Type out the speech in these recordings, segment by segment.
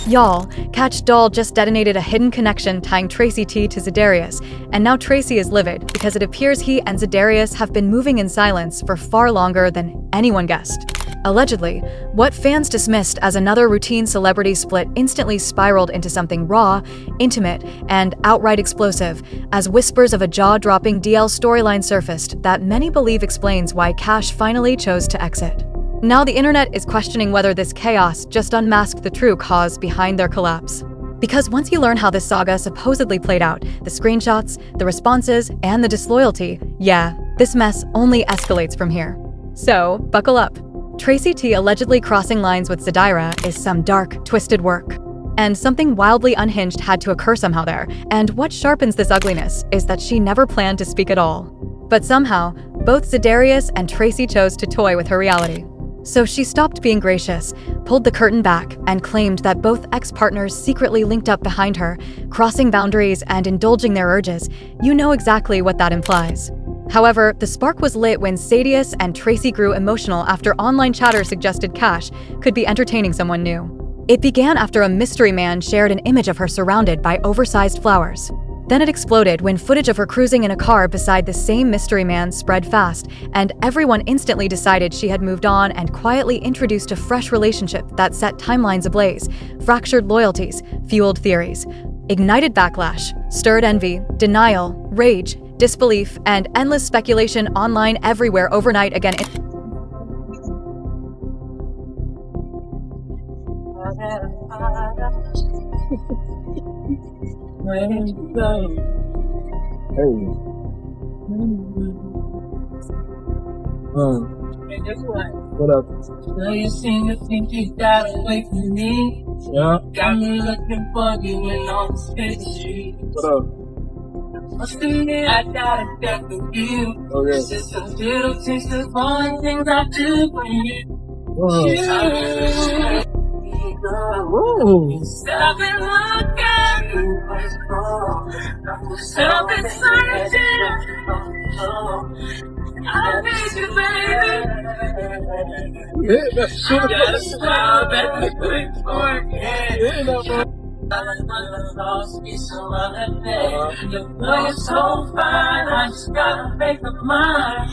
Y'all, Kash Doll just detonated a hidden connection tying Tracy T to Zadarius, and now Tracy is livid because it appears he and Zadarius have been moving in silence for far longer than anyone guessed. Allegedly, what fans dismissed as another routine celebrity split instantly spiraled into something raw, intimate, and outright explosive, as whispers of a jaw-dropping DL storyline surfaced that many believe explains why Kash finally chose to exit. Now the internet is questioning whether this chaos just unmasked the true cause behind their collapse. Because once you learn how this saga supposedly played out, the screenshots, the responses, and the disloyalty, yeah, this mess only escalates from here. So, buckle up. Tracy T allegedly crossing lines with Zadarius is some dark, twisted work. And something wildly unhinged had to occur somehow there, and what sharpens this ugliness is that she never planned to speak at all. But somehow, both Zadarius and Tracy chose to toy with her reality. So she stopped being gracious, pulled the curtain back, and claimed that both ex-partners secretly linked up behind her, crossing boundaries and indulging their urges. You know exactly what that implies. However, the spark was lit when Zadarius and Tracy grew emotional after online chatter suggested Kash could be entertaining someone new. It began after a mystery man shared an image of her surrounded by oversized flowers. Then it exploded when footage of her cruising in a car beside the same mystery man spread fast, and everyone instantly decided she had moved on and quietly introduced a fresh relationship that set timelines ablaze, fractured loyalties, fueled theories, ignited backlash, stirred envy, denial, rage, disbelief, and endless speculation online everywhere overnight again. Hey. Hey, guess what? What up? So you seem to think you got away from me. Yeah. Got me looking for you in all the street. What up? What's the name? I gotta get with you. Okay. It's just a little taste of all the things I do for you. Whoa. Whoa. Stop and look at me. Stop and search I need you, baby. Yeah, that's true. Gotta stop at the quick fork. Yeah, I like my lost piece of other day. Your boy is so fine, I just gotta make up mine.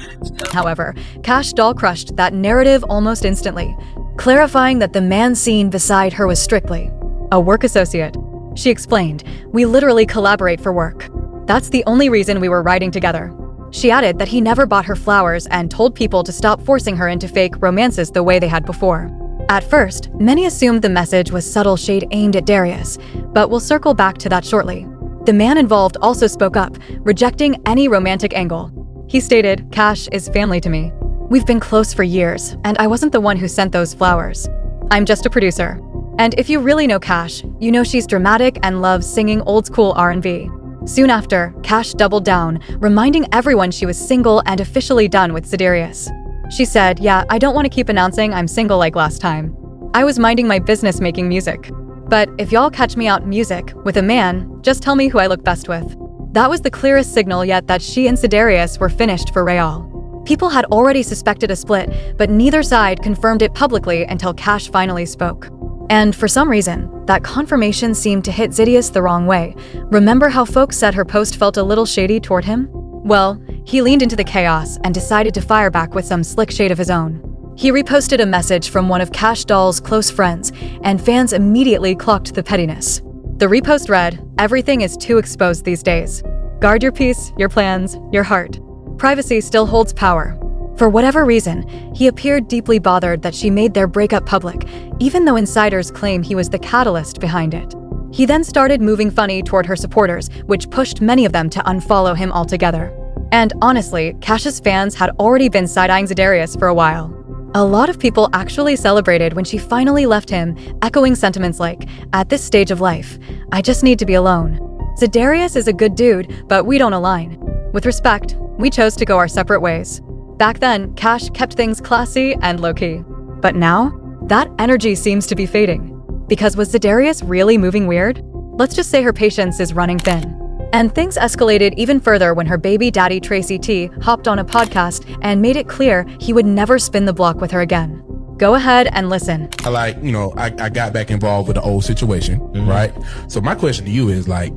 However, Kash Doll crushed that narrative almost instantly, clarifying that the man seen beside her was strictly a work associate. She explained, "We literally collaborate for work. That's the only reason we were riding together." She added that he never bought her flowers and told people to stop forcing her into fake romances the way they had before. At first, many assumed the message was subtle shade aimed at Darius, but we'll circle back to that shortly. The man involved also spoke up, rejecting any romantic angle. He stated, "Kash is family to me. We've been close for years, and I wasn't the one who sent those flowers. I'm just a producer." And if you really know Kash, you know she's dramatic and loves singing old-school R&B. Soon after, Kash doubled down, reminding everyone she was single and officially done with Zadarius. She said, "Yeah, I don't want to keep announcing I'm single like last time. I was minding my business making music. But if y'all catch me out music with a man, just tell me who I look best with." That was the clearest signal yet that she and Zadarius were finished for real. People had already suspected a split, but neither side confirmed it publicly until Kash finally spoke. And for some reason, that confirmation seemed to hit Zadarius the wrong way. Remember how folks said her post felt a little shady toward him? Well, he leaned into the chaos and decided to fire back with some slick shade of his own. He reposted a message from one of Kash Doll's close friends, and fans immediately clocked the pettiness. The repost read, "Everything is too exposed these days. Guard your peace, your plans, your heart. Privacy still holds power." For whatever reason, he appeared deeply bothered that she made their breakup public, even though insiders claim he was the catalyst behind it. He then started moving funny toward her supporters, which pushed many of them to unfollow him altogether. And honestly, Kash's fans had already been side-eyeing Zadarius for a while. A lot of people actually celebrated when she finally left him, echoing sentiments like, "At this stage of life, I just need to be alone. Zadarius is a good dude, but we don't align. With respect, we chose to go our separate ways." Back then, Kash kept things classy and low-key. But now, that energy seems to be fading. Because was Zadarius really moving weird? Let's just say her patience is running thin. And things escalated even further when her baby daddy Tracy T hopped on a podcast and made it clear he would never spin the block with her again. Go ahead and listen. I got back involved with the old situation, right? So my question to you is like,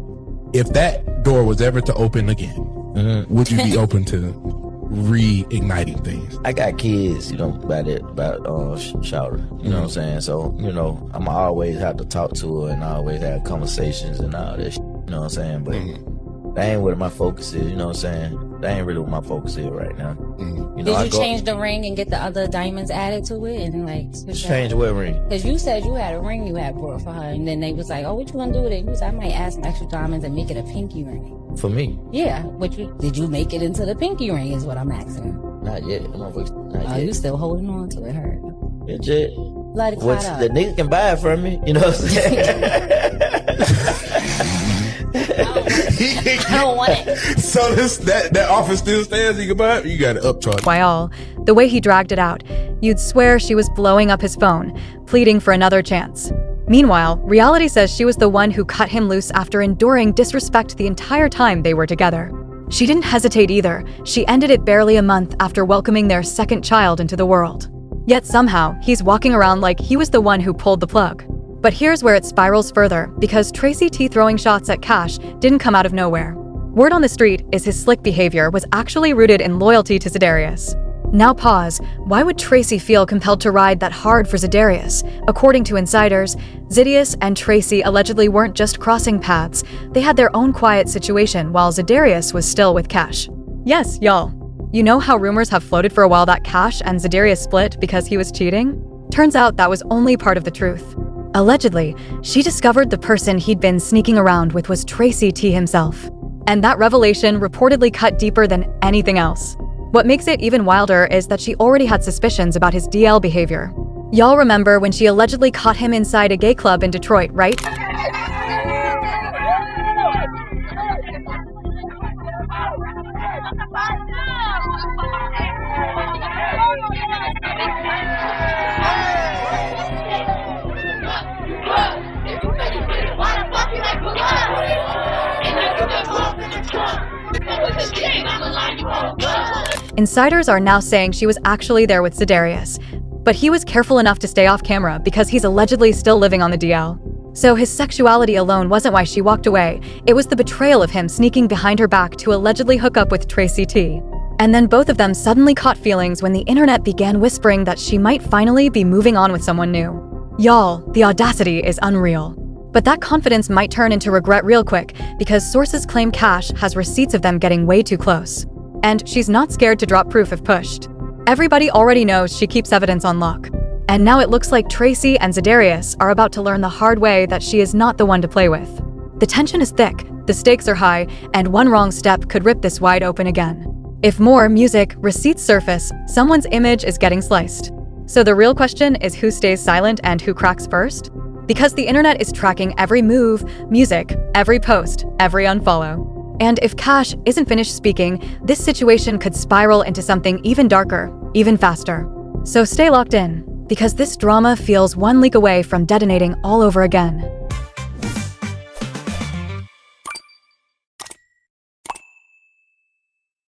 if that door was ever to open again, would you be open to reigniting things? I got kids, about Shouter, you know what I'm saying? So, I'm always have to talk to her and always have conversations and all that, you know what I'm saying? But that ain't where my focus is, you know what I'm saying? That ain't really what my focus is right now. Did you change the ring and get the other diamonds added to it and change what ring? Because you said you had a ring you had bought for her, and then they was like, "Oh, what you gonna do with it?" You was, "I might add some extra diamonds and make it a pinky ring." For me? Yeah, but did you make it into the pinky ring? Is what I'm asking. Not yet. Not yet. You still holding on to it? Hurt. Legit. Let it caught up. The nigga can buy it from me. You know what I'm saying? I don't want it. So that offer still stands? You can buy it? You got to upcharge. While the way he dragged it out, you'd swear she was blowing up his phone, pleading for another chance. Meanwhile, reality says she was the one who cut him loose after enduring disrespect the entire time they were together. She didn't hesitate either. She ended it barely a month after welcoming their second child into the world. Yet somehow, he's walking around like he was the one who pulled the plug. But here's where it spirals further, because Tracy T throwing shots at Kash didn't come out of nowhere. Word on the street is his slick behavior was actually rooted in loyalty to Zadarius. Now pause, why would Tracy feel compelled to ride that hard for Zadarius? According to insiders, Zadarius and Tracy allegedly weren't just crossing paths, they had their own quiet situation while Zadarius was still with Kash. Yes, y'all. You know how rumors have floated for a while that Kash and Zadarius split because he was cheating? Turns out that was only part of the truth. Allegedly, she discovered the person he'd been sneaking around with was Tracy T himself. And that revelation reportedly cut deeper than anything else. What makes it even wilder is that she already had suspicions about his DL behavior. Y'all remember when she allegedly caught him inside a gay club in Detroit, right? Insiders are now saying she was actually there with Zadarius, but he was careful enough to stay off camera because he's allegedly still living on the DL. So his sexuality alone wasn't why she walked away, it was the betrayal of him sneaking behind her back to allegedly hook up with Tracy T. And then both of them suddenly caught feelings when the internet began whispering that she might finally be moving on with someone new. Y'all, the audacity is unreal. But that confidence might turn into regret real quick because sources claim Kash has receipts of them getting way too close. And she's not scared to drop proof if pushed. Everybody already knows she keeps evidence on lock. And now it looks like Tracy and Zadarius are about to learn the hard way that she is not the one to play with. The tension is thick, the stakes are high, and one wrong step could rip this wide open again. If more music receipts surface, someone's image is getting sliced. So the real question is who stays silent and who cracks first? Because the internet is tracking every move, music, every post, every unfollow. And if Kash isn't finished speaking, this situation could spiral into something even darker, even faster. So stay locked in, because this drama feels one leak away from detonating all over again.